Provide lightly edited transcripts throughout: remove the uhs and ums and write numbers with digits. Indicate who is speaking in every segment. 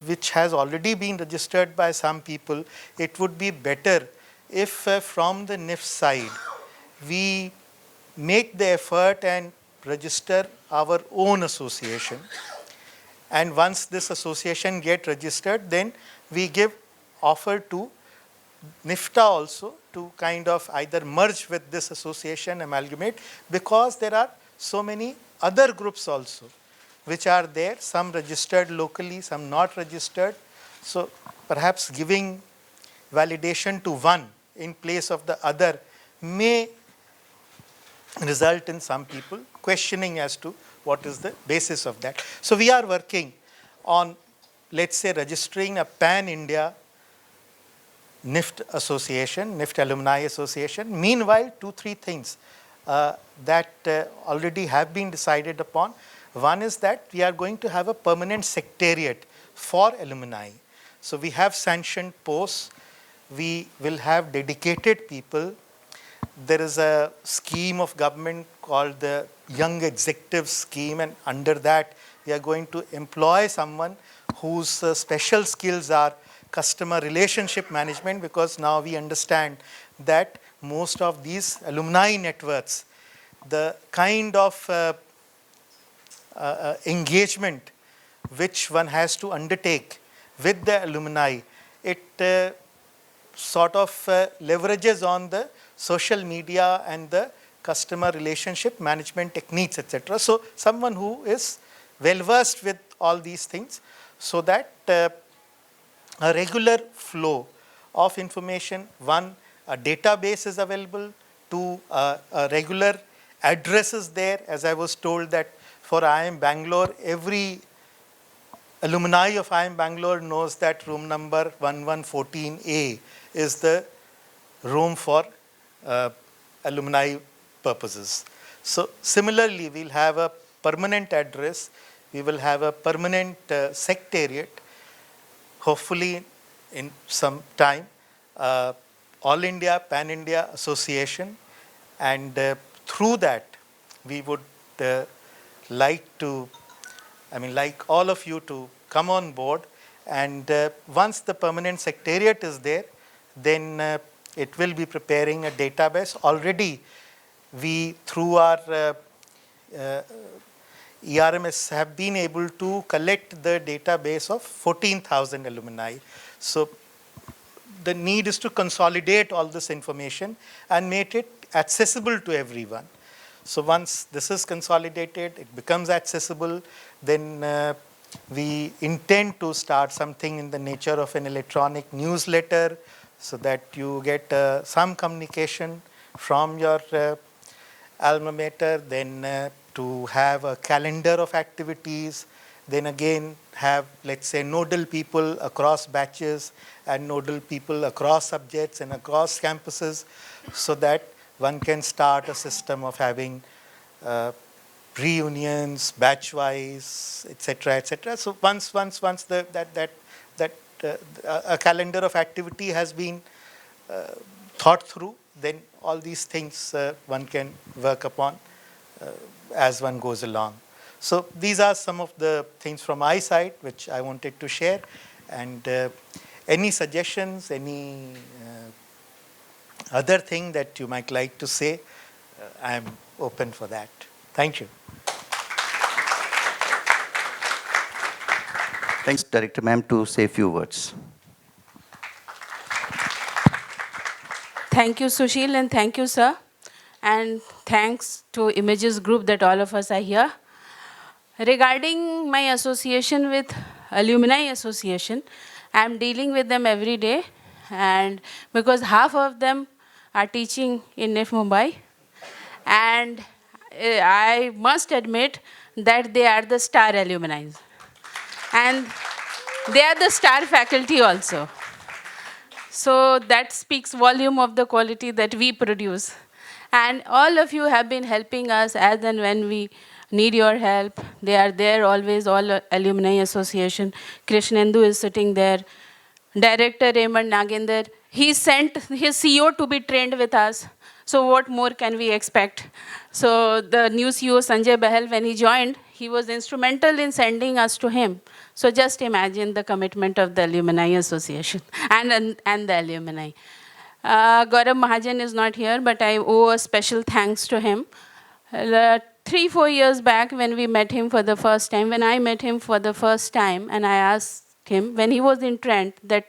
Speaker 1: which has already been registered by some people, it would be better if from the Nift side, we make the effort and register our own association. And once this association get registered, then we give offer to NIFTA also to kind of either merge with this association, amalgamate, because there are so many other groups also which are there, some registered locally, some not registered. So perhaps giving validation to one in place of the other may result in some people questioning as to what is the basis of that. So we are working on, let's say, registering a pan-India Nift association, Nift Alumni Association. Meanwhile, 2-3 things that already have been decided upon. One is that we are going to have a permanent secretariat for alumni. So we have sanctioned posts. We will have dedicated people. There is a scheme of government called the Young Executive Scheme, and under that we are going to employ someone whose special skills are customer relationship management, because now we understand that most of these alumni networks, the kind of engagement which one has to undertake with the alumni, it sort of leverages on the social media and the customer relationship management techniques, etc. So someone who is well versed with all these things, so that a regular flow of information, one, a database is available, two, a regular address is there. As I was told that for IIM Bangalore, every alumni of IIM Bangalore knows that room number 1114A is the room for alumni purposes. So similarly, we'll have a permanent address, we will have a permanent secretariat, hopefully in some time, All India, Pan India Association, and through that we would like all of you to come on board, and once the permanent secretariat is there, then it will be preparing a database. Already we, through our ERMS, have been able to collect the database of 14,000 alumni. So the need is to consolidate all this information and make it accessible to everyone. So once this is consolidated, it becomes accessible, then we intend to start something in the nature of an electronic newsletter, so that you get some communication from your alma mater, then to have a calendar of activities, then again have, let's say, nodal people across batches and nodal people across subjects and across campuses, so that one can start a system of having reunions, batch-wise, etc., etc. So once a calendar of activity has been thought through, then all these things one can work upon as one goes along. So these are some of the things from my side which I wanted to share, and any suggestions, any other thing that you might like to say, I am open for that. Thank you.
Speaker 2: Thanks, Director Ma'am, to say a few words.
Speaker 3: Thank you, Sushil, and thank you, sir. And thanks to Images Group that all of us are here. Regarding my association with Alumni Association, I'm dealing with them every day, and because half of them are teaching in Nift Mumbai, and I must admit that they are the star alumni. And they are the star faculty also. So that speaks volume of the quality that we produce. And all of you have been helping us as and when we need your help. They are there always, all Alumni Association. Krishnendu is sitting there. Director Raymond Nagendra, he sent his CEO to be trained with us. So what more can we expect? So the new CEO, Sanjay Bahal, when he joined, he was instrumental in sending us to him. So just imagine the commitment of the Alumni Association and the alumni. Gaurav Mahajan is not here, but I owe a special thanks to him. 3-4 years back, when we met him for the first time, when I met him for the first time, and I asked him, when he was in Trent, that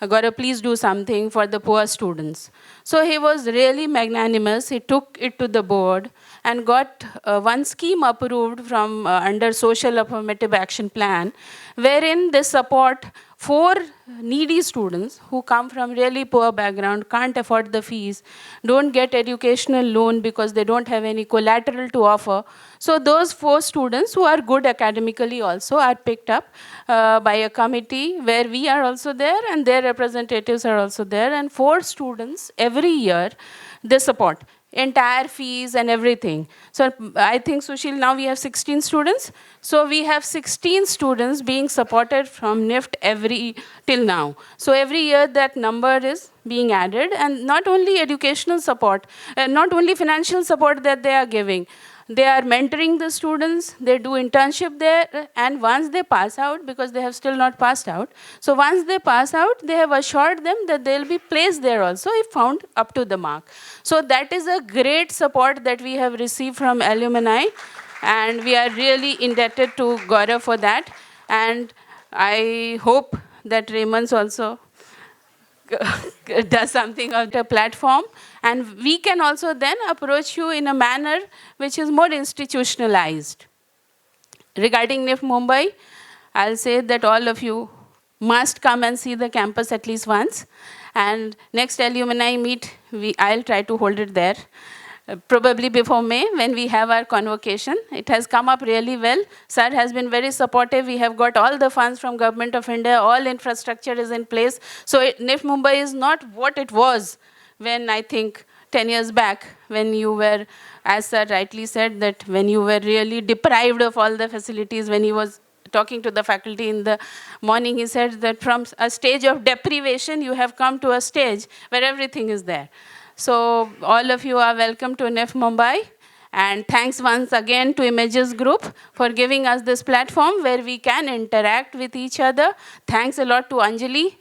Speaker 3: Gaurav, please do something for the poor students. So he was really magnanimous. He took it to the board and got one scheme approved from under Social Affirmative Action Plan, wherein they support 4 needy students who come from really poor background, can't afford the fees, don't get educational loan because they don't have any collateral to offer. So those 4 students who are good academically also are picked up by a committee where we are also there and their representatives are also there, and 4 students every year they support entire fees and everything. So I think, Sushil, now we have 16 students. So we have 16 students being supported from Nift till now. So every year that number is being added, and not only educational support, not only financial support that they are giving, they are mentoring the students, they do internship there, and once they pass out, because they have still not passed out, so once they pass out, they have assured them that they'll be placed there also if found up to the mark. So that is a great support that we have received from alumni, and we are really indebted to Gaurav for that. And I hope that Raymond's also does something on the platform, and we can also then approach you in a manner which is more institutionalized. Regarding Nift Mumbai, I'll say that all of you must come and see the campus at least once. And next alumni meet, I'll try to hold it there. Probably before May, when we have our convocation. It has come up really well. Sir has been very supportive. We have got all the funds from Government of India. All infrastructure is in place. So Nift Mumbai is not what it was when, I think, 10 years back, when you were, as Sir rightly said, that when you were really deprived of all the facilities, when he was talking to the faculty in the morning, he said that from a stage of deprivation, you have come to a stage where everything is there. So all of you are welcome to Nift Mumbai. And thanks once again to Images Group for giving us this platform where we can interact with each other. Thanks a lot to Anjali.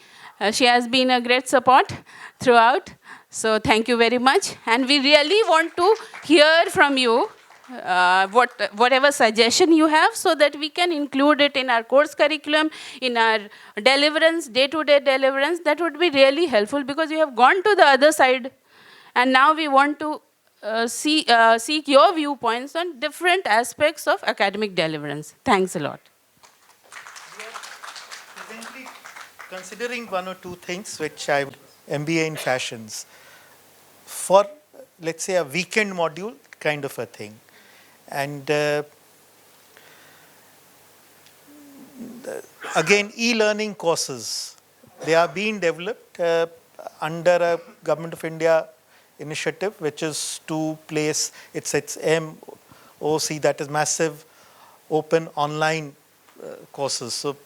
Speaker 3: She has been a great support throughout. So thank you very much. And we really want to hear from you whatever suggestion you have, so that we can include it in our course curriculum, in our deliverance, day-to-day deliverance. That would be really helpful, because you have gone to the other side. And now we want to seek your viewpoints on different aspects of academic deliverance. Thanks a lot.
Speaker 1: We are presently considering 1 or 2 things which I MBA in fashions for, let's say, a weekend module kind of a thing. And again, e-learning courses, they are being developed under a Government of India initiative, which is to place its MOC, that is massive open online courses. So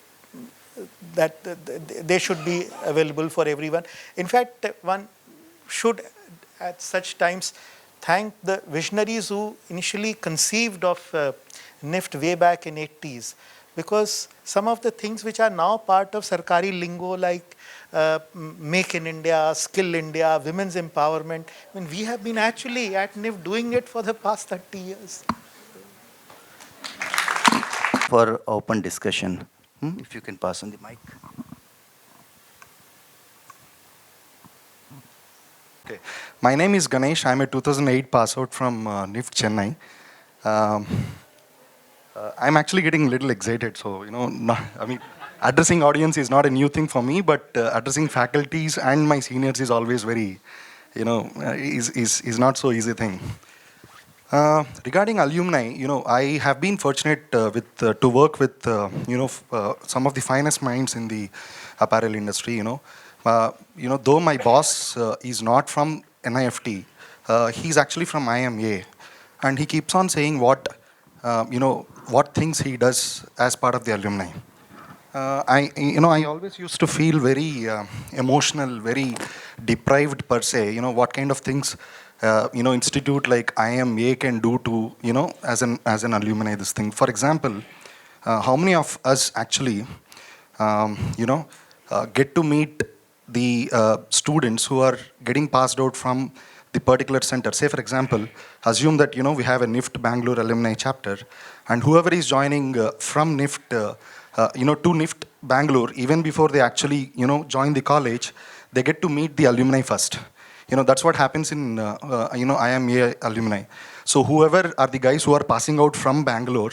Speaker 1: that they should be available for everyone. In fact, one should at such times thank the visionaries who initially conceived of Nift way back in 80s, because some of the things which are now part of Sarkari lingo, like Make in India, Skill India, women's empowerment, I mean, we have been actually at Nift doing it for the past 30 years.
Speaker 2: For open discussion, if you can pass on the mic.
Speaker 4: Okay. My name is Ganesh. I'm a 2008 pass out from Nift Chennai. I'm actually getting a little excited. So, addressing audience is not a new thing for me, but addressing faculties and my seniors is always very, is not so easy thing. Regarding alumni, I have been fortunate to work with, some of the finest minds in the apparel industry, though my boss is not from NIFT, he's actually from IMA, and he keeps on saying what things he does as part of the alumni. I always used to feel very emotional, very deprived per se. What kind of things, institute like IMA can do to, as an alumni, this thing. For example, how many of us actually, get to meet the students who are getting passed out from the particular center? Say, for example, assume that, we have a Nift Bangalore alumni chapter, and whoever is joining from Nift, to Nift Bangalore, even before they actually, join the college, they get to meet the alumni first. That's what happens in, IMA alumni. So whoever are the guys who are passing out from Bangalore,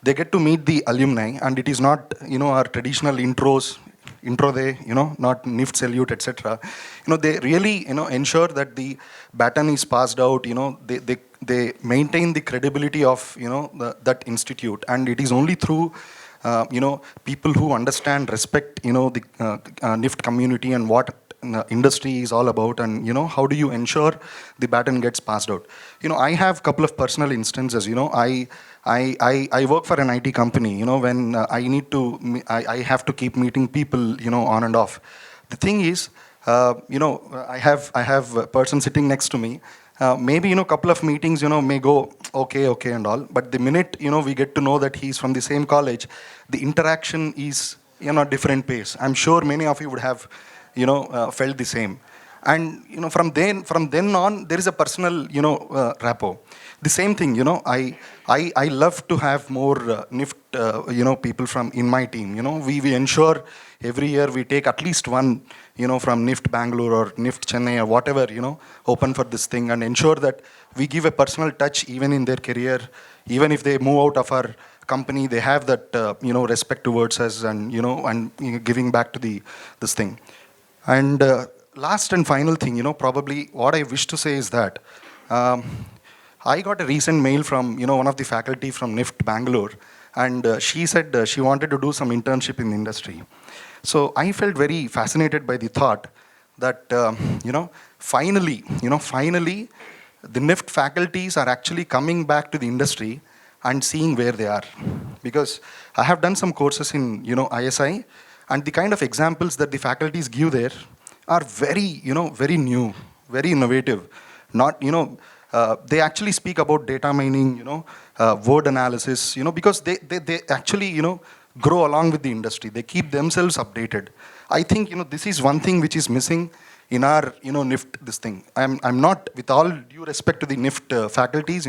Speaker 4: they get to meet the alumni, and it is not, our traditional intro they, not Nift salute, etc. They really, ensure that the baton is passed out, they maintain the credibility of, that institute. And it is only through, people who understand, respect, the Nift community and what industry is all about, and how do you ensure the baton gets passed out. I have a couple of personal instances. I work for an IT company. When I have to keep meeting people, on and off. The thing is, I have a person sitting next to me. Maybe, couple of meetings, may go okay and all. But the minute, we get to know that he's from the same college, the interaction is, different pace. I'm sure many of you would have, felt the same. And, from then on, there is a personal, rapport. The same thing, I love to have more Nift, people from in my team. We ensure every year we take at least one, from Nift Bangalore or Nift Chennai or whatever, open for this thing, and ensure that we give a personal touch even in their career. Even if they move out of our company, they have that, respect towards us, and, giving back to this thing. And last and final thing, probably what I wish to say is that I got a recent mail from, one of the faculty from Nift Bangalore, and she said she wanted to do some internship in the industry. So I felt very fascinated by the thought that, finally, the Nift faculties are actually coming back to the industry and seeing where they are. Because I have done some courses in, ISI, and the kind of examples that the faculties give there are very, very new, very innovative. Not, they actually speak about data mining, word analysis, because they actually, grow along with the industry. They keep themselves updated. I think, this is one thing which is missing in our, Nift, this thing. I'm not, with all due respect to the Nift faculties,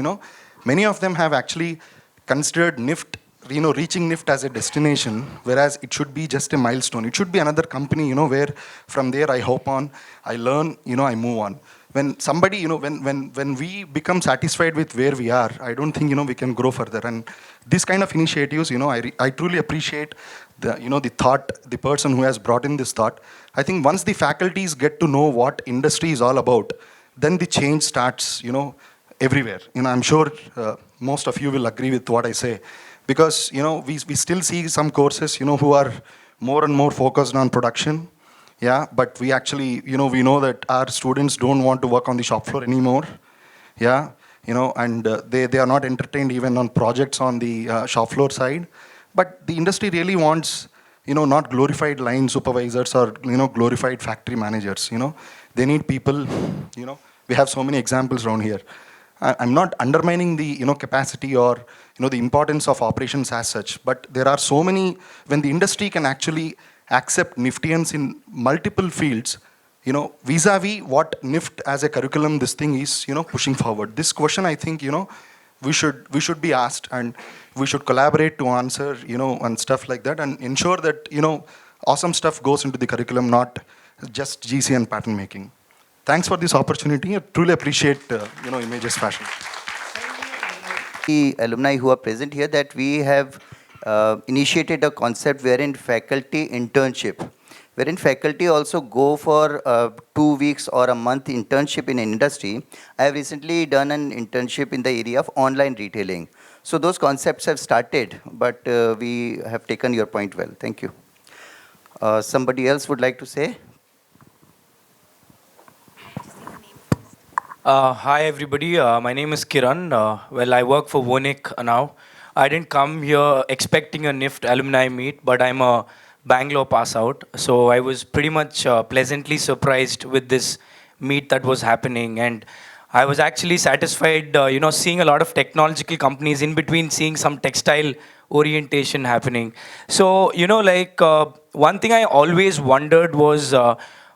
Speaker 4: many of them have actually considered Nift, reaching Nift as a destination, whereas it should be just a milestone. It should be another company, where from there I hop on, I learn, I move on. When somebody, when we become satisfied with where we are, I don't think, we can grow further. And this kind of initiatives, I truly appreciate the, the thought, the person who has brought in this thought. I think once the faculties get to know what industry is all about, then the change starts, everywhere. I'm sure most of you will agree with what I say. Because, we still see some courses, who are more and more focused on production. Yeah, but we actually, we know that our students don't want to work on the shop floor anymore. Yeah, and they are not entertained even on projects on the shop floor side. But the industry really wants, not glorified line supervisors or, glorified factory managers. They need people, we have so many examples around here. I'm not undermining the, capacity or, the importance of operations as such, but there are so many, when the industry can actually accept Niftians in multiple fields, vis-a-vis what Nift as a curriculum, this thing is, pushing forward. This question, I think, we should be asked, and we should collaborate to answer, and stuff like that, and ensure that, awesome stuff goes into the curriculum, not just GC and pattern making. Thanks for this opportunity. I truly appreciate, Images Fashion.
Speaker 2: The alumni who are present here, that we have initiated a concept wherein faculty internship, wherein faculty also go for 2 weeks or a month internship in industry. I have recently done an internship in the area of online retailing. So those concepts have started, but we have taken your point well. Thank you. Somebody else would like to say?
Speaker 5: Hi everybody, my name is Kiran. Well, I work for Wonik now. I didn't come here expecting a Nift alumni meet, but I'm a Bangalore pass out. So I was pretty much pleasantly surprised with this meet that was happening. And I was actually satisfied, seeing a lot of technological companies in between, seeing some textile orientation happening. So, one thing I always wondered was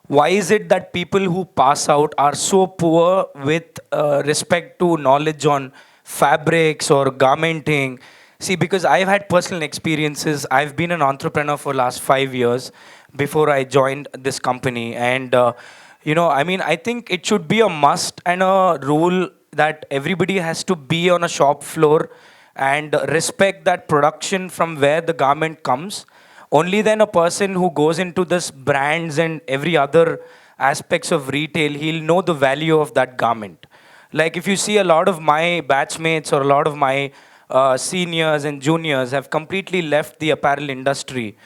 Speaker 5: why is it that people who pass out are so poor with respect to knowledge on fabrics or garmenting? See, because I've had personal experiences. I've been an entrepreneur for last 5 years before I joined this company, and I think it should be a must and a rule that everybody has to be on a shop floor and respect that production from where the garment comes. Only then a person who goes into this brands and every other aspects of retail, he'll know the value of that garment. Like if you see a lot of my batchmates or a lot of my seniors and juniors have completely left the apparel industry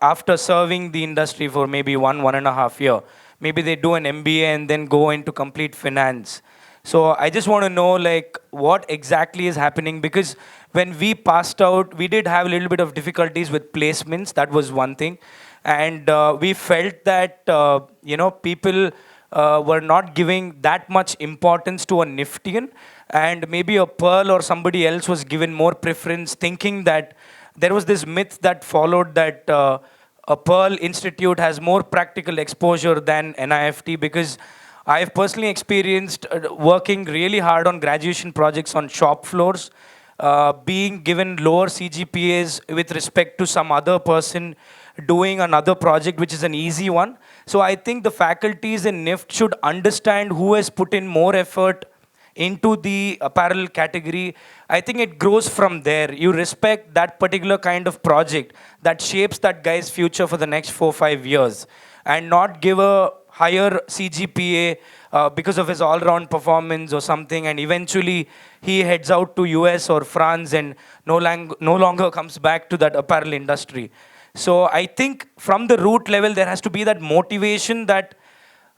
Speaker 5: after serving the industry for maybe 1.5 year. Maybe they do an MBA and then go into complete finance. So I just want to know like what exactly is happening, because when we passed out, we did have a little bit of difficulties with placements. That was one thing, and we felt that people were not giving that much importance to a Niftian, and maybe a Pearl or somebody else was given more preference, thinking that there was this myth that followed that a Pearl Institute has more practical exposure than NIFT, because I've personally experienced working really hard on graduation projects on shop floors, being given lower CGPAs with respect to some other person doing another project which is an easy one. So I think the faculties in Nift should understand who has put in more effort into the apparel category. I think it grows from there. You respect that particular kind of project that shapes that guy's future for the next 4 5 years, and not give a higher CGPA because of his all-round performance or something, and eventually he heads out to US or France and no longer comes back to that apparel industry. So I think from the root level, there has to be that motivation that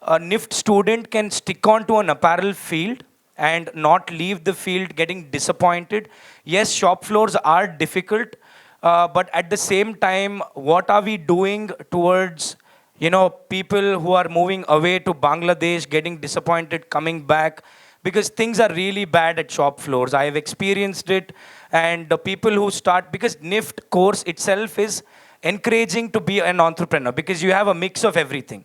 Speaker 5: a NIFT student can stick on to an apparel field and not leave the field getting disappointed. Yes, shop floors are difficult, but at the same time, what are we doing towards people who are moving away to Bangladesh, getting disappointed, coming back? Because things are really bad at shop floors. I have experienced it, and the people who start, because NIFT course itself is encouraging to be an entrepreneur, because you have a mix of everything.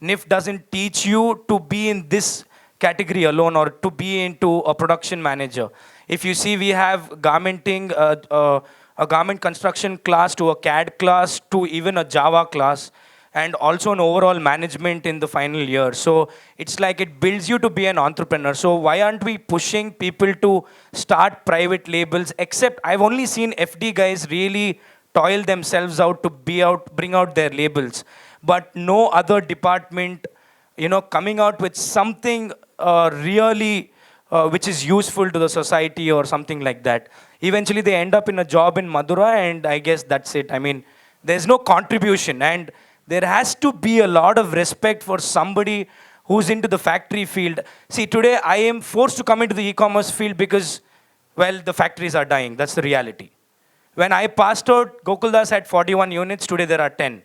Speaker 5: NIFT doesn't teach you to be in this category alone or to be into a production manager. If you see, we have garmenting, a garment construction class, to a CAD class, to even a Java class, and also an overall management in the final year. So it's like it builds you to be an entrepreneur. So why aren't we pushing people to start private labels? Except I've only seen FD guys really toil themselves out to bring out their labels, but no other department, coming out with something really which is useful to the society or something like that. Eventually they end up in a job in Madura, and I guess that's it. I mean, there's no contribution, and there has to be a lot of respect for somebody who's into the factory field. See, today I am forced to come into the e-commerce field because, well, the factories are dying. That's the reality. When I passed out, Gokuldas had 41 units. Today there are 10.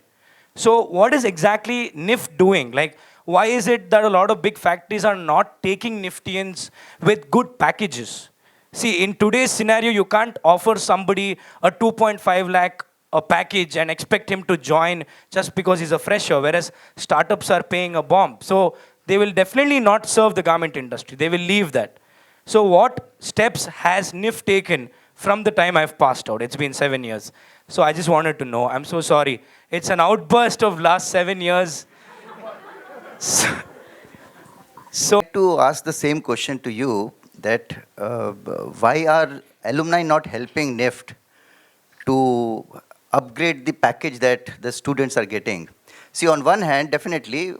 Speaker 5: So what is exactly NIFT doing? Like, why is it that a lot of big factories are not taking Niftians with good packages? See, in today's scenario, you can't offer somebody a 2.5 lakh a package and expect him to join just because he's a fresher, whereas startups are paying a bomb. So they will definitely not serve the garment industry. They will leave that. So what steps has NIFT taken from the time I've passed out? It's been 7 years. So I just wanted to know. I'm so sorry. It's an outburst of last 7 years. So
Speaker 2: To ask the same question to you, that why are alumni not helping NIFT to upgrade the package that the students are getting? See, on one hand, definitely,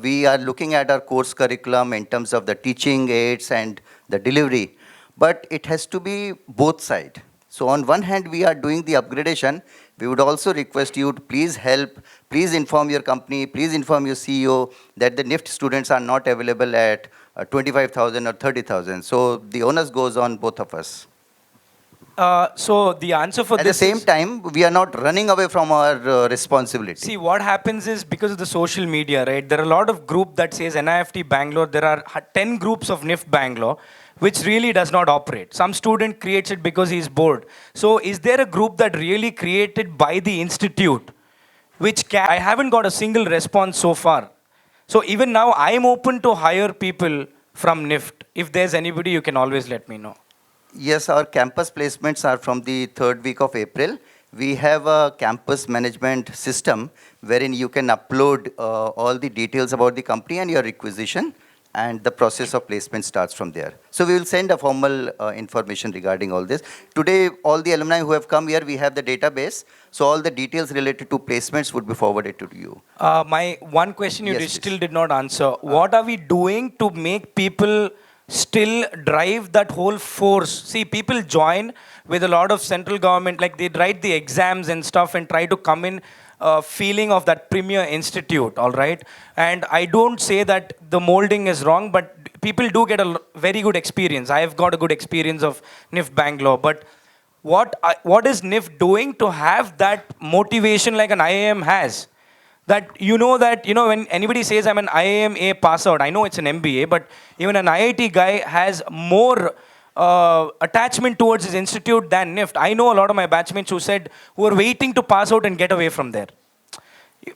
Speaker 2: we are looking at our course curriculum in terms of the teaching aids and the delivery, but it has to be both sides. So on one hand, we are doing the upgradation. We would also request you to please help, please inform your company, please inform your CEO that the NIFT students are not available at 25,000 or 30,000. So the onus goes on both of us.
Speaker 5: So the answer for
Speaker 2: At the
Speaker 5: this
Speaker 2: same
Speaker 5: is,
Speaker 2: time, we are not running away from our responsibility.
Speaker 5: see, what happens is because of the social media, right? There are a lot of group that says NIFT Bangalore. There are 10 groups of Nift Bangalore, which really does not operate. Some student creates it because he's bored. So is there a group that really created by the institute, which I haven't got a single response so far. So even now, I'm open to hire people from Nift. If there's anybody, you can always let me know.
Speaker 2: Yes, our campus placements are from the third week of April. We have a campus management system wherein you can upload all the details about the company and your requisition, and the process of placement starts from there. So we will send a formal information regarding all this. Today, all the alumni who have come here, we have the database. So all the details related to placements would be forwarded to you.
Speaker 5: My one question you
Speaker 2: Yes,
Speaker 5: still
Speaker 2: please.
Speaker 5: did not answer. What are we doing to make people still drive that whole force? See, people join with a lot of central government, like they write the exams and stuff and try to come in feeling of that premier institute, all right? And I don't say that the molding is wrong, but people do get a very good experience. I have got a good experience of NIF Bangalore, but what is NIF doing to have that motivation like an IIM has? That when anybody says I'm an IIMA pass out, I know it's an MBA, but even an IIT guy has more attachment towards his institute than NIFT. I know a lot of my batchmates who are waiting to pass out and get away from there.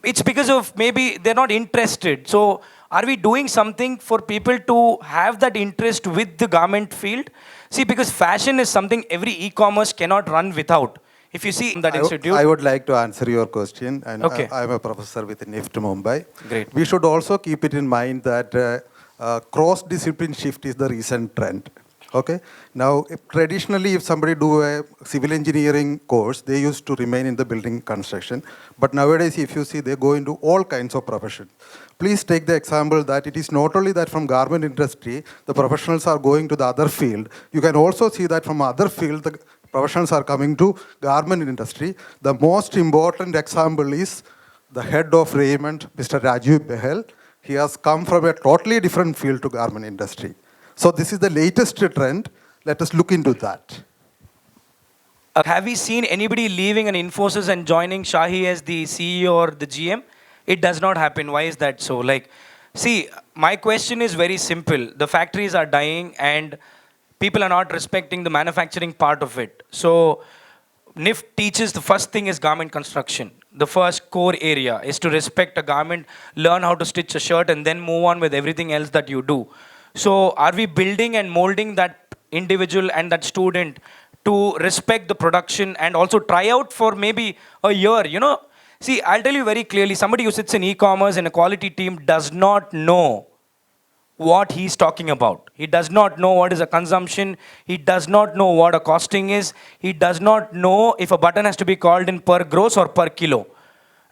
Speaker 5: It's because of maybe they're not interested. So are we doing something for people to have that interest with the garment field? See, because fashion is something every e-commerce cannot run without. If you see that institute.
Speaker 6: I would like to answer your question. And
Speaker 5: Okay.
Speaker 6: I'm a professor with Nift Mumbai.
Speaker 5: Great.
Speaker 6: We should also keep it in mind that cross-discipline shift is the recent trend. Okay. Now, traditionally, if somebody do a civil engineering course, they used to remain in the building construction. But nowadays, if you see, they go into all kinds of professions. Please take the example that it is not only that from garment industry, the professionals are going to the other field. You can also see that from other field, the professionals are coming to garment industry. The most important example is the head of Raymond, Mr. Rajiv Behel. He has come from a totally different field to garment industry. So this is the latest trend. Let us look into that.
Speaker 5: Have we seen anybody leaving an Infosys and joining Shahi as the CEO or the GM? It does not happen. Why is that so? See, my question is very simple. The factories are dying and people are not respecting the manufacturing part of it. So NIFT teaches the first thing is garment construction. The first core area is to respect a garment, learn how to stitch a shirt, and then move on with everything else that you do. So are we building and molding that individual and that student to respect the production and also try out for maybe a year, See, I'll tell you very clearly, somebody who sits in e-commerce in a quality team does not know what he's talking about. He does not know what is a consumption. He does not know what a costing is. He does not know if a button has to be called in per gross or per kilo.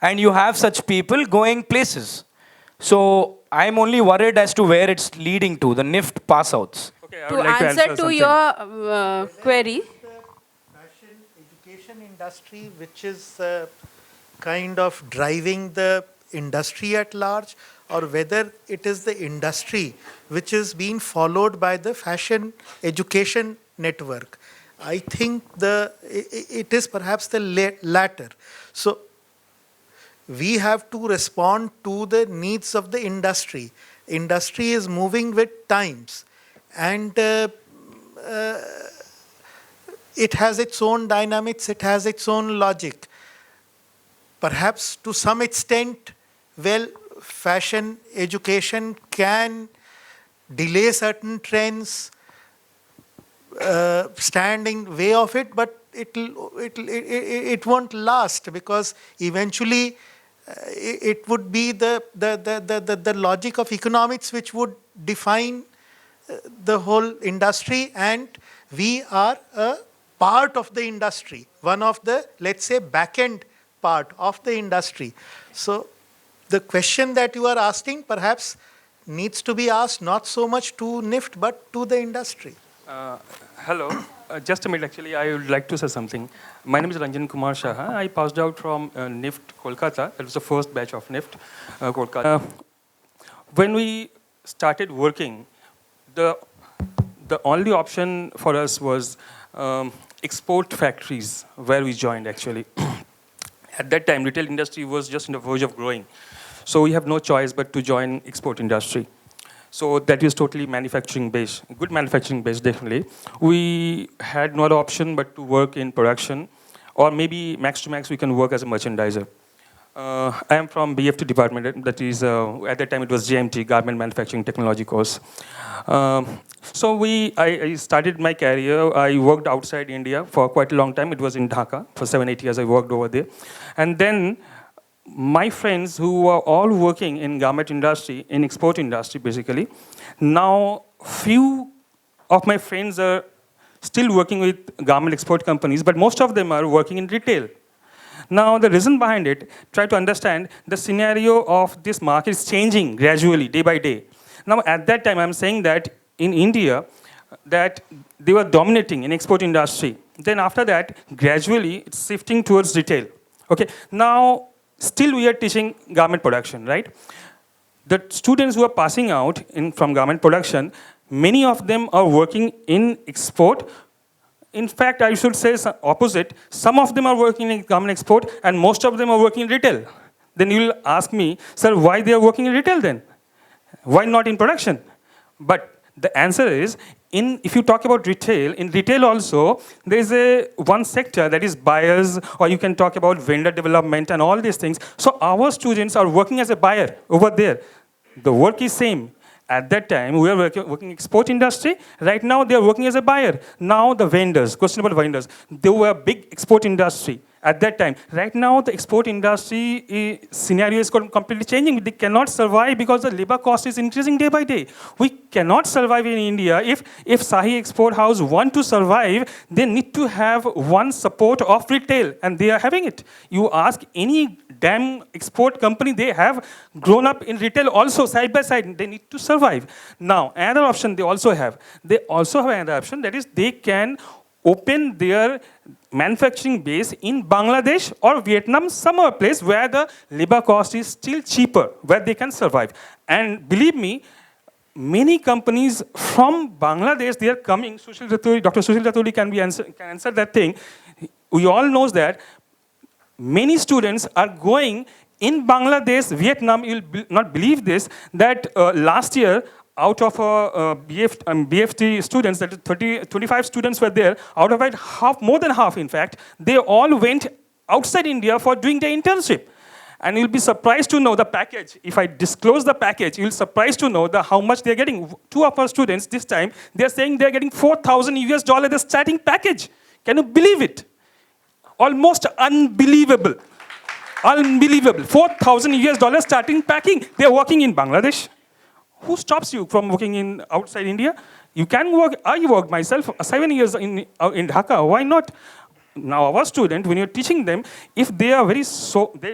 Speaker 5: And you have such people going places. So I'm only worried as to where it's leading to, the NIFT pass-outs.
Speaker 7: Okay, I
Speaker 3: To
Speaker 7: would like to
Speaker 3: answer to
Speaker 7: something.
Speaker 3: your query,
Speaker 1: Fashion education industry, which is kind of driving the industry at large, or whether it is the industry which is being followed by the fashion education network. I think it is perhaps the latter. So we have to respond to the needs of the industry. Industry is moving with times, and it has its own dynamics, it has its own logic. Perhaps to some extent, well, fashion education can delay certain trends, stand in way of it, but it won't last, because eventually it would be the logic of economics which would define the whole industry, and we are a part of the industry, one of the, let's say, back-end part of the industry. So the question that you are asking perhaps needs to be asked not so much to NIFT but to the industry.
Speaker 7: Hello. Just a minute, actually, I would like to say something. My name is Ranjan Kumar Shaha. I passed out from NIFT, Kolkata. It was the first batch of NIFT, Kolkata. When we started working, the only option for us was export factories where we joined actually. At that time, retail industry was just on the verge of growing. So we have no choice but to join export industry. So that is totally manufacturing based, good manufacturing based definitely. We had no other option but to work in production, or maybe max to max we can work as a merchandiser. I am from BFT department, that is, at that time it was GMT, Garment Manufacturing Technology course. I started my career, I worked outside India for quite a long time. It was in Dhaka, for 7-8 years I worked over there. And then my friends who were all working in garment industry, in export industry basically, now few of my friends are still working with garment export companies, but most of them are working in retail. Now the reason behind it, try to understand the scenario of this market is changing gradually, day by day. Now at that time I'm saying that in India, that they were dominating in export industry. Then after that, gradually it's shifting towards retail. Okay, now still we are teaching garment production, right? The students who are passing out from garment production, many of them are working in export. In fact, I should say opposite. Some of them are working in garment export and most of them are working in retail. Then you will ask me, sir, why they are working in retail then? Why not in production? But the answer is, if you talk about retail, in retail also, there is one sector that is buyers, or you can talk about vendor development and all these things. So our students are working as a buyer over there. The work is same. At that time, we were working export industry. Right now, they are working as a buyer. Now the vendors, questionable vendors, they were big export industry at that time. Right now, the export industry scenario is completely changing. They cannot survive because the labor cost is increasing day by day. We cannot survive in India. If Sahi Export House want to survive, they need to have one support of retail, and they are having it. You ask any damn export company, they have grown up in retail also, side by side. They need to survive. Now, another option they also have. They also have another option, that is they can open their manufacturing base in Bangladesh or Vietnam, somewhere place where the labor cost is still cheaper, where they can survive. And believe me, many companies from Bangladesh, they are coming. Dr. Sushil Raturi can answer that thing. We all know that many students are going in Bangladesh, Vietnam. You'll not believe this, that last year, out of BFT students, that 25 students were there, out of it, more than half, in fact, they all went outside India for doing their internship. And you'll be surprised to know the package. If I disclose the package, you'll be surprised to know how much they're getting. Two of our students this time, they're saying they're getting $4,000 the starting package. Can you believe it? Almost unbelievable. Unbelievable. $4,000 starting packing. They're working in Bangladesh. Who stops you from working in outside India? You can work. I worked myself 7 years in Dhaka. Why not? Now our student, when you're teaching them, if they are they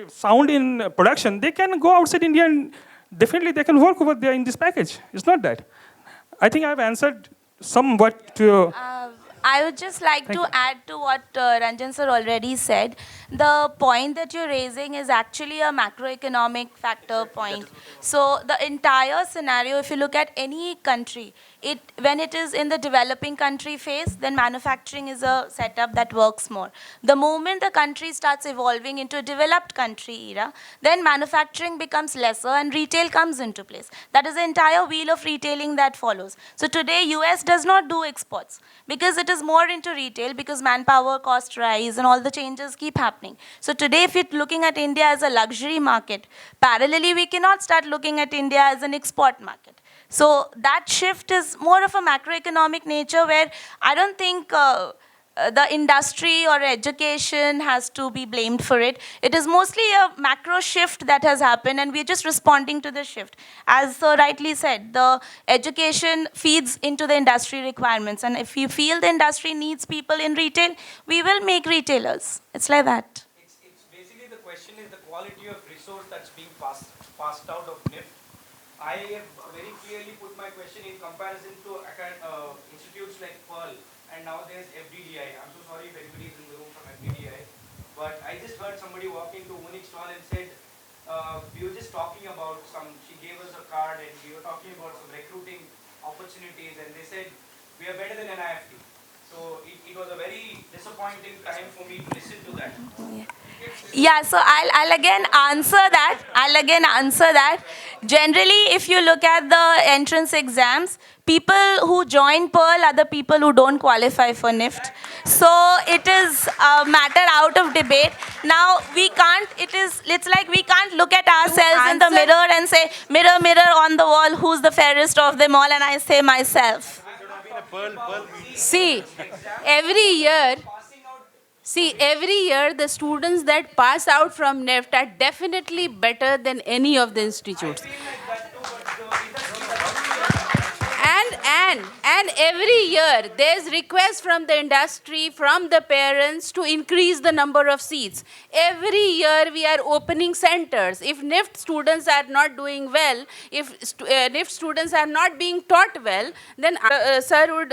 Speaker 7: sound in production, they can go outside India and definitely they can work over there in this package. It's not that. I think I've answered somewhat to.
Speaker 8: I would just like to add to what Ranjan sir already said. The point that you're raising is actually a macroeconomic factor point. So the entire scenario, if you look at any country, when it is in the developing country phase, then manufacturing is a setup that works more. The moment the country starts evolving into a developed country era, then manufacturing becomes lesser and retail comes into place. That is the entire wheel of retailing that follows. So today, US does not do exports because it is more into retail, because manpower cost rise and all the changes keep happening. So today, if you're looking at India as a luxury market, parallelly, we cannot start looking at India as an export market. So that shift is more of a macroeconomic nature, where I don't think the industry or education has to be blamed for it. It is mostly a macro shift that has happened, and we're just responding to the shift. As Sir rightly said, the education feeds into the industry requirements, and if you feel the industry needs people in retail, we will make retailers. It's like that.
Speaker 5: It's basically, the question is the quality of resource that's being passed out of Nift. I have very clearly put my question in comparison to institutes like Pearl, and now there's FDDI. I'm so sorry if anybody is in the room from FDDI, but I just heard somebody walk into Monique's stall and said, we were just talking about she gave us a card and we were talking about some recruiting opportunities, and they said, we are better than NIFT. So it was a very disappointing time for me to listen to that.
Speaker 8: Yeah, so I'll again answer that. Generally, if you look at the entrance exams, people who join Pearl are the people who don't qualify for Nift. So it is a matter out of debate. Now it's like we can't look at ourselves in the mirror and say, mirror, mirror on the wall, who's the fairest of them all, and I say myself.
Speaker 3: See, every year, every year the students that pass out from Nift are definitely better than any of the institutes. And every year there's request from the industry, from the parents to increase the number of seats. Every year we are opening centers. If Nift students are not doing well, if Nift students are not being taught well, then sir would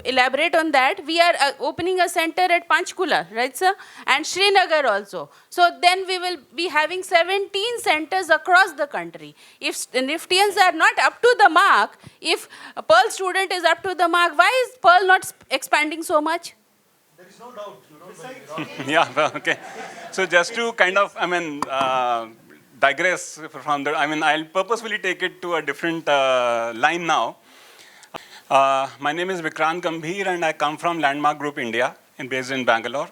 Speaker 3: elaborate on that. We are opening a center at Panchkula, right sir? And Srinagar also. So then we will be having 17 centers across the country. If Niftians are not up to the mark, if a Pearl student is up to the mark, why is Pearl not expanding so much?
Speaker 1: There is no doubt.
Speaker 9: Yeah, well, okay. So just to kind of, digress from that, I'll purposefully take it to a different line now. My name is Vikrant Gambhir and I come from Landmark Group India, based in Bangalore.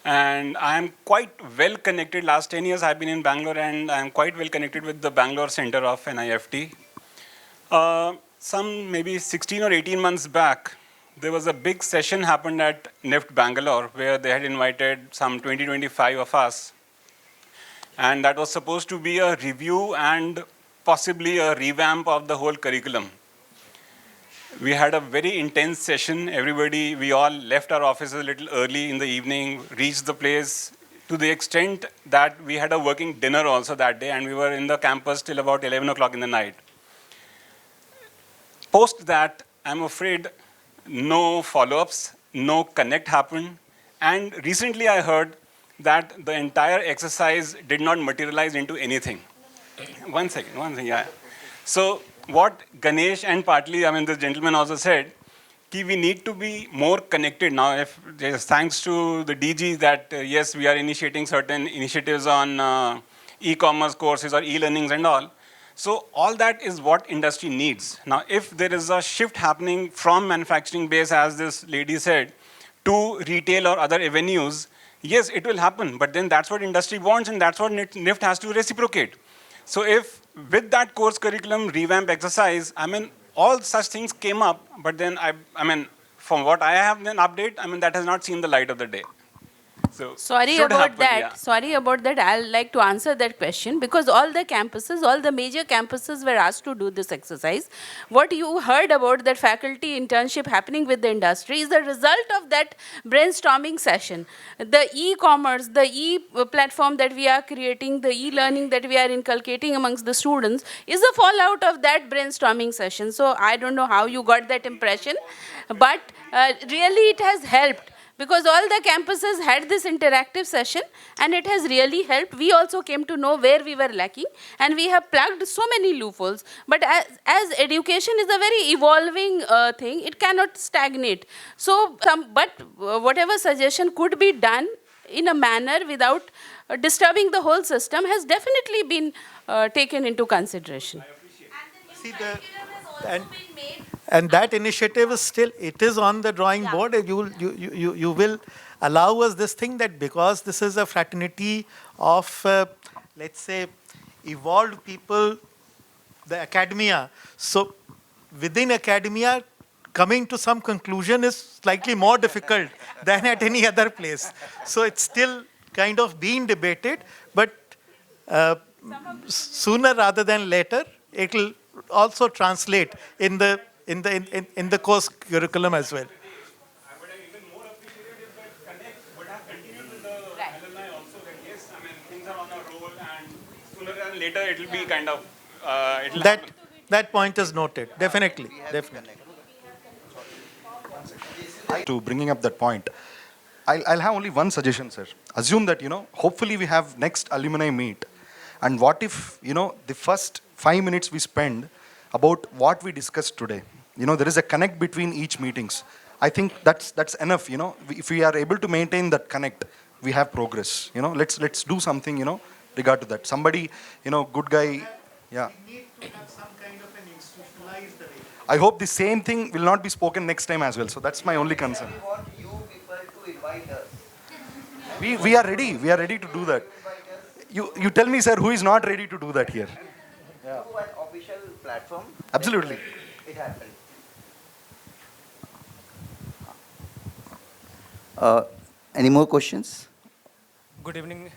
Speaker 9: And I am quite well connected. Last 10 years I've been in Bangalore and I am quite well connected with the Bangalore Center of NIFT. Some maybe 16 or 18 months back, there was a big session happened at Nift Bangalore where they had invited some 20-25 of us. And that was supposed to be a review and possibly a revamp of the whole curriculum. We had a very intense session. We all left our offices a little early in the evening, reached the place to the extent that we had a working dinner also that day and we were in the campus till about 11 o'clock in the night. Post that, I'm afraid no follow-ups, no connect happened. And recently I heard that the entire exercise did not materialize into anything. One second, yeah. So what Ganesh and partly, this gentleman also said, we need to be more connected now. Thanks to the DG that, yes, we are initiating certain initiatives on e-commerce courses or e-learnings and all. So all that is what industry needs. Now, if there is a shift happening from manufacturing base, as this lady said, to retail or other avenues, yes, it will happen. But then that's what industry wants and that's what Nift has to reciprocate. So if with that course curriculum revamp exercise, all such things came up, but then from what I have an update, that has not seen the light of the day. So
Speaker 3: Sorry about that. I'll like to answer that question because all the major campuses were asked to do this exercise. What you heard about that faculty internship happening with the industry is the result of that brainstorming session. The e-commerce, the e-platform that we are creating, the e-learning that we are inculcating amongst the students is a fallout of that brainstorming session. So I don't know how you got that impression, but really it has helped. Because all the campuses had this interactive session and it has really helped. We also came to know where we were lacking and we have plugged so many loopholes. But as education is a very evolving thing, it cannot stagnate. So, whatever suggestion could be done in a manner without disturbing the whole system has definitely been taken into consideration.
Speaker 1: And that initiative is still, it is on the drawing board. You will allow us this thing that because this is a fraternity of, let's say, evolved people, the academia. So within academia, coming to some conclusion is slightly more difficult than at any other place. So it's still kind of being debated, but sooner rather than later, it will also translate in the course curriculum as well.
Speaker 9: I would have even more appreciated if that connect would have continued with the alumni also. That yes, things are on a roll, and sooner than later it will be kind of it'll happen.
Speaker 1: That point is noted. Definitely.
Speaker 4: To bringing up that point, I'll have only one suggestion, sir. Assume that, hopefully we have next alumni meet. And what if, the first 5 minutes we spend about what we discussed today. There is a connect between each meetings. I think that's enough. If we are able to maintain that connect, we have progress. Let's do something. Regard to that. Somebody, good guy. Yeah.
Speaker 1: We need to have some kind of an institutionalized arrangement.
Speaker 4: I hope the same thing will not be spoken next time as well. So that's my only concern.
Speaker 2: We want you people to invite us.
Speaker 4: We are ready. We are ready to do that. You tell me, sir, who is not ready to do that here?
Speaker 2: Yeah. Do an official platform.
Speaker 4: Absolutely.
Speaker 2: It happened. Any more questions?
Speaker 10: Good evening.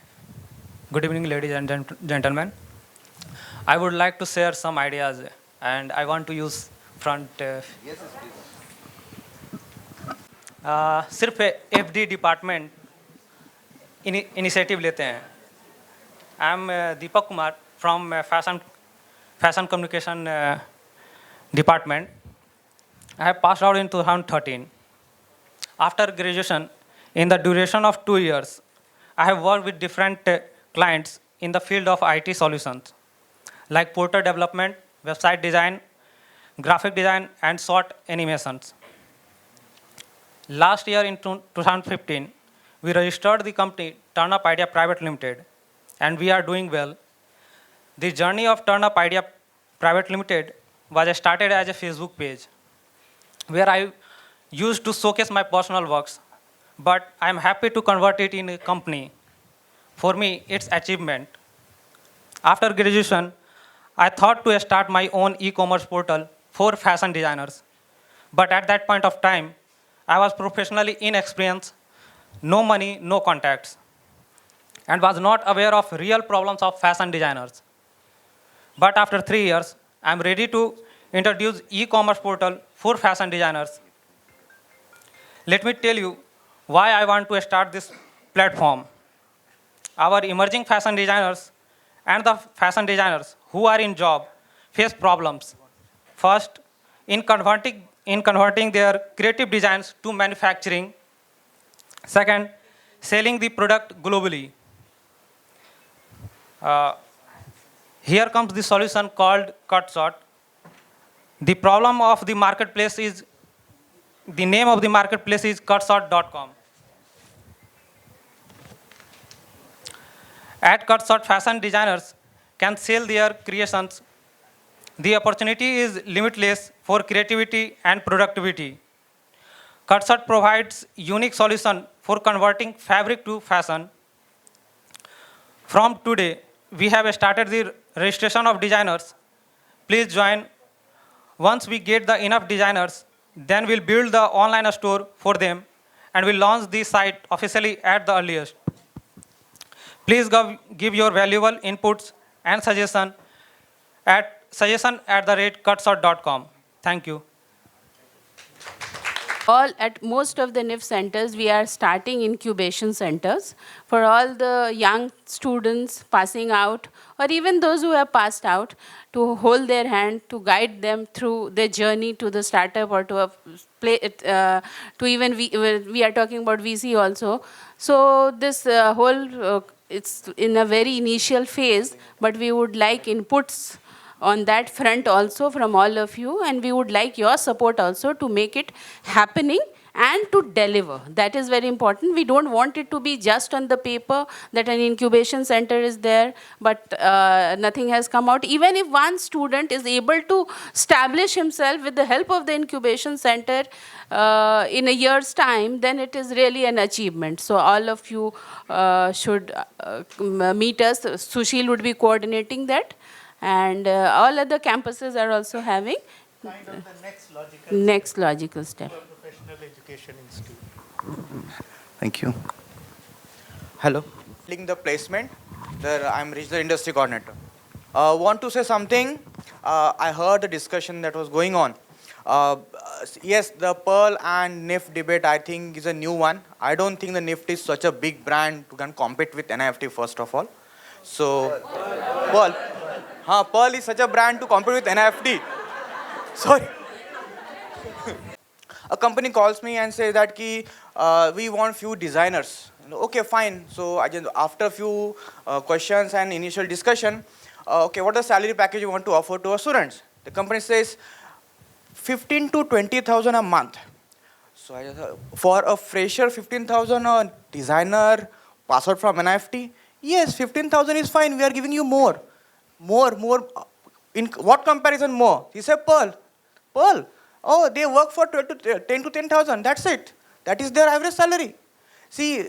Speaker 10: Good evening, ladies and gentlemen. I would like to share some ideas, and I want to use front.
Speaker 2: Yes, please.
Speaker 10: सिर्फ FD department initiative लेते हैं. I am Deepak Kumar from fashion communication department. I have passed out in 2013. After graduation, in the duration of 2 years, I have worked with different clients in the field of IT solutions, like portal development, website design, graphic design, and short animations. Last year in 2015, we registered the company Turnup Idea Private Limited, and we are doing well. The journey of Turnup Idea Private Limited was started as a Facebook page, where I used to showcase my personal works, but I am happy to convert it in a company. For me, it's achievement. After graduation, I thought to start my own e-commerce portal for fashion designers. But at that point of time, I was professionally inexperienced, no money, no contacts, and was not aware of real problems of fashion designers. But after 3 years, I'm ready to introduce e-commerce portal for fashion designers. Let me tell you why I want to start this platform. Our emerging fashion designers and the fashion designers who are in job face problems. First, in converting their creative designs to manufacturing. Second, selling the product globally. Here comes the solution called Cut Short. The problem of the marketplace is, the name of the marketplace is cutshort.com. At Cutshort, fashion designers can sell their creations. The opportunity is limitless for creativity and productivity. Cutshort provides unique solution for converting fabric to fashion. From today, we have started the registration of designers. Please join. Once we get the enough designers, then we'll build the online store for them and we'll launch the site officially at the earliest. Please give your valuable inputs and suggestion at suggestion@cutshort.com. Thank you.
Speaker 3: At most of the Nift centers, we are starting incubation centers for all the young students passing out, or even those who have passed out, to hold their hand, to guide them through their journey to the startup or to a to even we are talking about VC also. So this whole it's in a very initial phase, but we would like inputs on that front also from all of you, and we would like your support also to make it happening and to deliver. That is very important. We don't want it to be just on the paper that an incubation center is there, but nothing has come out. Even if one student is able to establish himself with the help of the incubation center in a year's time, then it is really an achievement. So all of you should meet us. Sushil would be coordinating that. And all other campuses are also having
Speaker 1: Kind of the
Speaker 3: next logical step.
Speaker 1: for Professional Education Institute.
Speaker 2: Thank you.
Speaker 11: Hello. The placement, I'm regional industry coordinator. Want to say something? I heard the discussion that was going on. Yes, the Pearl and Nift debate, I think, is a new one. I don't think the Nift is such a big brand to can compete with NIFT, first of all. So, Pearl is such a brand to compete with NIFT. Sorry. A company calls me and says that we want few designers. Okay, fine. So after a few questions and initial discussion, okay, what is the salary package you want to offer to our students? The company says 15 to 20,000 a month. So I just, for a fresher, 15,000, a designer, pass out from NIFT, yes, 15,000 is fine. We are giving you more. More. In what comparison more? He said Pearl. Pearl. Oh, they work for 10 to 10,000. That's it. That is their average salary. See,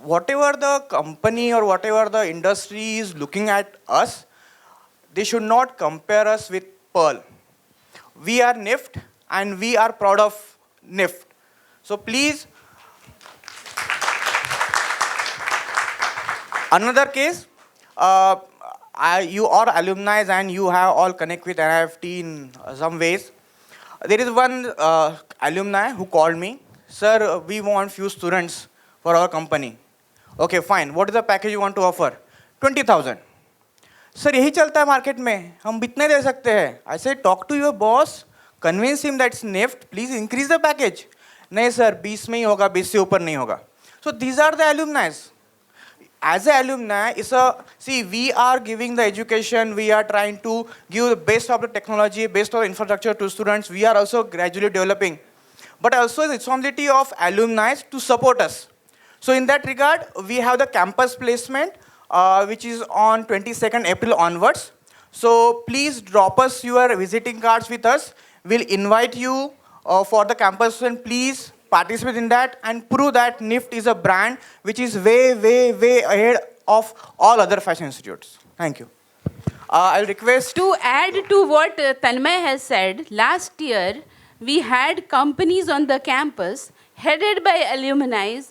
Speaker 11: whatever the company or whatever the industry is looking at us, they should not compare us with Pearl. We are Nift and we are proud of Nift. So please, another case, you are alumni and you have all connect with NIFT in some ways. There is one alumni who called me, sir, we want few students for our company. Okay, fine. What is the package you want to offer? 20,000. Sir, यही चलता है market में, हम इतने दे सकते हैं. I said, talk to your boss, convince him that's Nift, please increase the package. नहीं sir, 20 में ही होगा, 20 से ऊपर नहीं होगा. So these are the alumni. As an alumni, see, we are giving the education, we are trying to give the best of the technology, best of the infrastructure to students. We are also gradually developing. But also the responsibility of alumni to support us. So in that regard, we have the campus placement, which is on 22nd April onwards. So please drop us your visiting cards with us. We'll invite you for the campus, and please participate in that and prove that Nift is a brand which is way ahead of all other fashion institutes. Thank you. I'll request...
Speaker 3: To add to what Tanmay has said, last year we had companies on the campus headed by alumni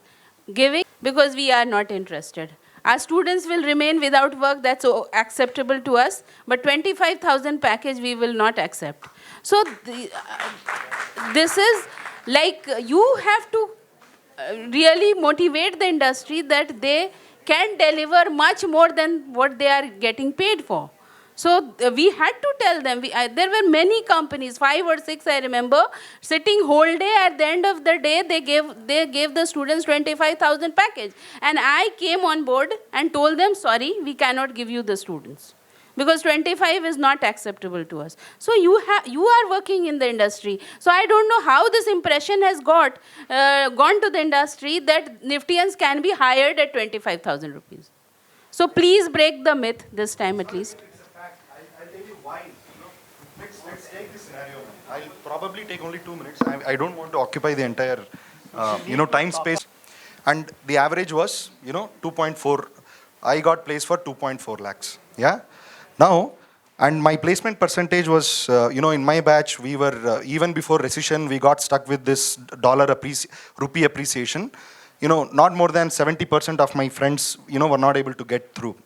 Speaker 3: giving because we are not interested. Our students will remain without work, that's acceptable to us, but 25,000 package we will not accept. So this is like you have to really motivate the industry that they can deliver much more than what they are getting paid for. So we had to tell them, there were many companies, 5 or 6 I remember, sitting whole day. At the end of the day, they gave the students 25,000 package. And I came on board and told them, sorry, we cannot give you the students. Because 25 is not acceptable to us. So you are working in the industry. So I don't know how this impression has gone to the industry that Niftians can be hired at 25,000 rupees. So please break the myth this time at least.
Speaker 4: I'll tell you why. Let's take this scenario. I'll probably take only 2 minutes. I don't want to occupy the entire time space. And the average was 2.4. I got placed for 2.4 lakhs. Yeah. Now, and my placement percentage was, in my batch, we were, even before recession, we got stuck with this rupee appreciation. Not more than 70% of my friends, were not able to get through.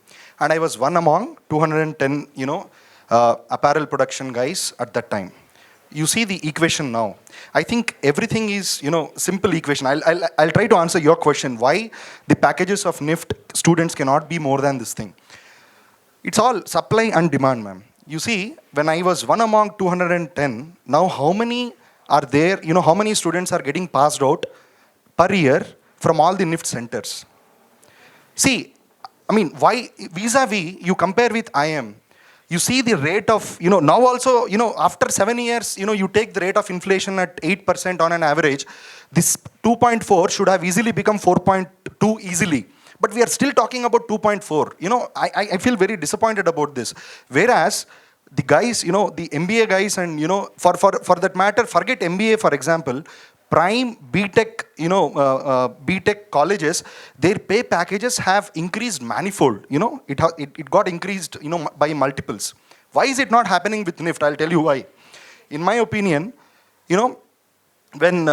Speaker 4: And I was one among 210, apparel production guys at that time. You see the equation now. I think everything is, simple equation. I'll try to answer your question. Why the packages of Nift students cannot be more than this thing? It's all supply and demand, ma'am. You see, when I was one among 210, now how many are there, how many students are getting passed out per year from all the Nift centers? See, why vis-a-vis you compare with IM, you see the rate of, now also, after 7 years, you take the rate of inflation at 8% on an average, this 2.4 should have easily become 4.2 easily. But we are still talking about 2.4. I feel very disappointed about this. Whereas the guys, the MBA guys and, for that matter, forget MBA, for example, prime BTech, BTech colleges, their pay packages have increased manifold. It got increased, by multiples. Why is it not happening with Nift? I'll tell you why. In my opinion, when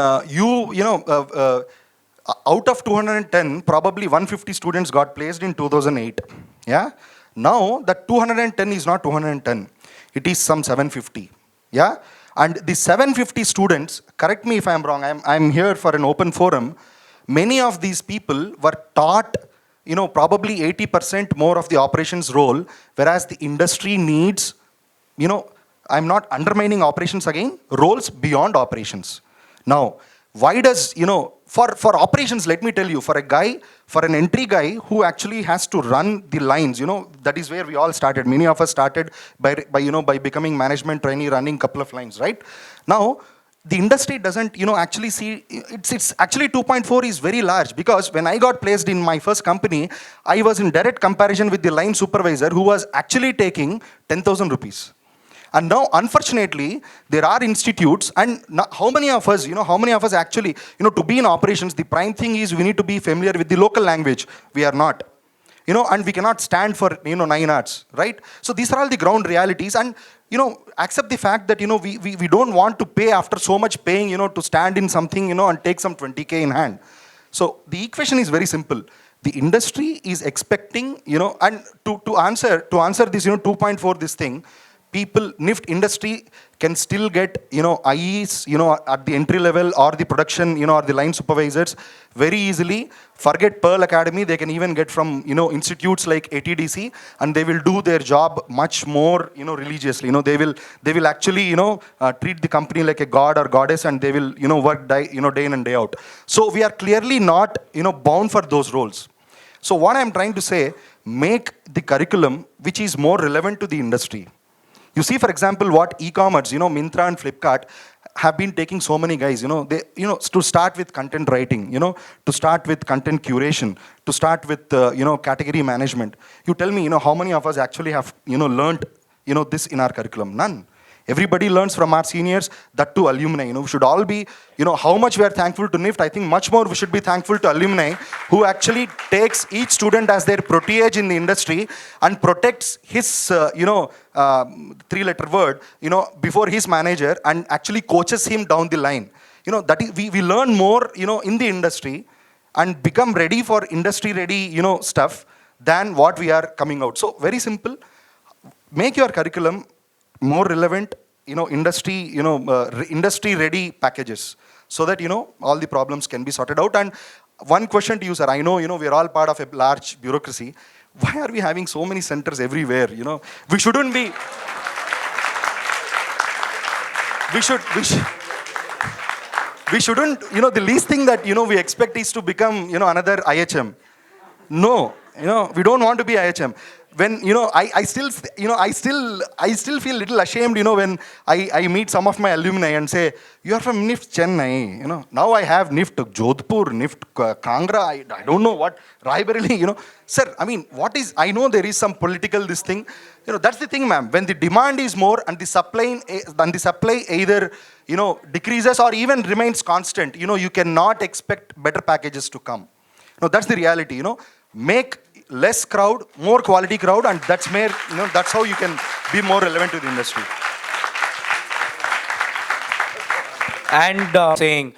Speaker 4: out of 210, probably 150 students got placed in 2008. Yeah. Now that 210 is not 210. It is some 750. Yeah. And the 750 students, correct me if I'm wrong, I'm here for an open forum. Many of these people were taught, probably 80% more of the operations role, whereas the industry needs, I'm not undermining operations again, roles beyond operations. Now, why does, for operations, let me tell you, for an entry guy who actually has to run the lines, that is where we all started. Many of us started by becoming management trainee, running couple of lines, right? Now, the industry doesn't, actually see, it's actually 2.4 is very large, because when I got placed in my first company, I was in direct comparison with the line supervisor who was actually taking 10,000 rupees. And now, unfortunately, there are institutes, and how many of us actually, to be in operations, the prime thing is we need to be familiar with the local language. We are not. And we cannot stand for, 9 hours, right? So these are all the ground realities, and, accept the fact that, we don't want to pay after so much paying, to stand in something, and take some 20K in hand. So the equation is very simple. The industry is expecting, and to answer this, 2.4, this thing, people, Nift industry can still get, IEs, at the entry level, or the production, or the line supervisors very easily. Forget Pearl Academy, they can even get from, institutes like ATDC, and they will do their job much more, religiously. They will actually, treat the company like a god or goddess, and they will, work day in and day out. So we are clearly not, bound for those roles. So what I'm trying to say, make the curriculum which is more relevant to the industry. You see, for example, what e-commerce, Myntra and Flipkart have been taking so many guys, they, to start with content writing, to start with content curation, to start with, category management. You tell me, how many of us actually have, learned, this in our curriculum? None. Everybody learns from our seniors, that too alumni. We should all be, how much we are thankful to Nift. I think much more we should be thankful to alumni, who actually takes each student as their protege in the industry and protects his, three-letter word, before his manager, and actually coaches him down the line. That is, we learn more, in the industry and become ready for industry-ready, stuff than what we are coming out. So very simple. Make your curriculum more relevant, industry, industry-ready packages, so that, all the problems can be sorted out. And one question to you, sir. I know, we are all part of a large bureaucracy. Why are we having so many centers everywhere? We shouldn't be. We shouldn't. The least thing that we expect is to become another IHM. No, we don't want to be IHM. When I still feel a little ashamed, when I meet some of my alumni and say, you are from Nift Chennai, now I have Nift Jodhpur, Nift Kangra, I don't know what, Raebareli, sir, I know there is some political this thing, that's the thing, ma'am. When the demand is more and the supply either decreases or even remains constant, you cannot expect better packages to come. That's the reality. Make less crowd, more quality crowd, and that's how you can be more relevant to the industry.
Speaker 5: And saying,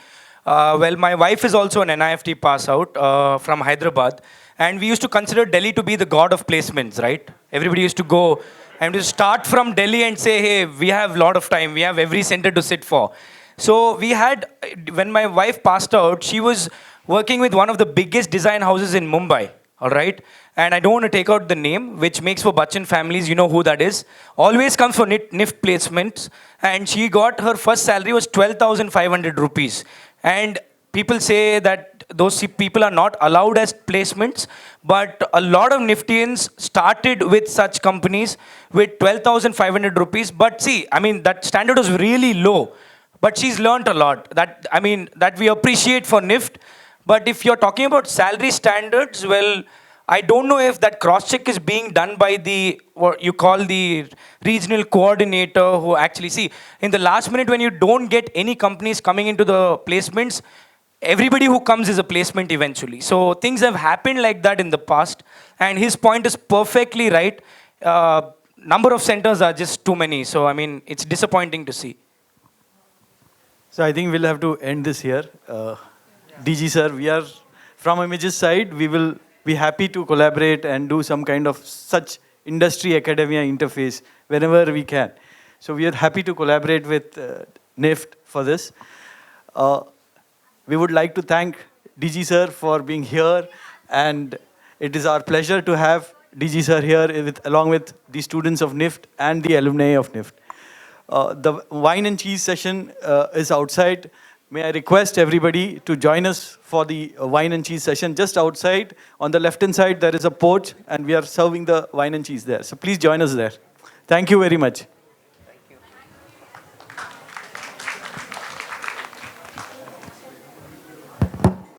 Speaker 5: well, my wife is also an NIFT pass out from Hyderabad, and we used to consider Delhi to be the god of placements, right? Everybody used to go and to start from Delhi and say, hey, we have a lot of time, we have every center to sit for. So we had, when my wife passed out, she was working with one of the biggest design houses in Mumbai. All right, and I don't want to take out the name, which makes for Bachchan families, you know who that is. Always comes for Nift placements, and she got her first salary was 12,500 rupees. And people say that those people are not allowed as placements, but a lot of Niftians started with such companies with 12,500 rupees. But see, that standard was really low, but she's learned a lot. That we appreciate for Nift. But if you're talking about salary standards, well, I don't know if that cross-check is being done by what you call the regional coordinator, who actually, see, in the last minute when you don't get any companies coming into the placements, everybody who comes is a placement eventually. So things have happened like that in the past, and his point is perfectly right. Number of centers are just too many, so it's disappointing to see.
Speaker 12: So I think we'll have to end this here. DG sir, we are from Images side, we will be happy to collaborate and do some kind of such industry academia interface whenever we can. So we are happy to collaborate with Nift for this. We would like to thank DG sir for being here, and it is our pleasure to have DG sir here along with the students of Nift and the alumni of Nift. The wine and cheese session is outside. May I request everybody to join us for the wine and cheese session just outside. On the left-hand side, there is a porch, and we are serving the wine and cheese there. So please join us there. Thank you very much.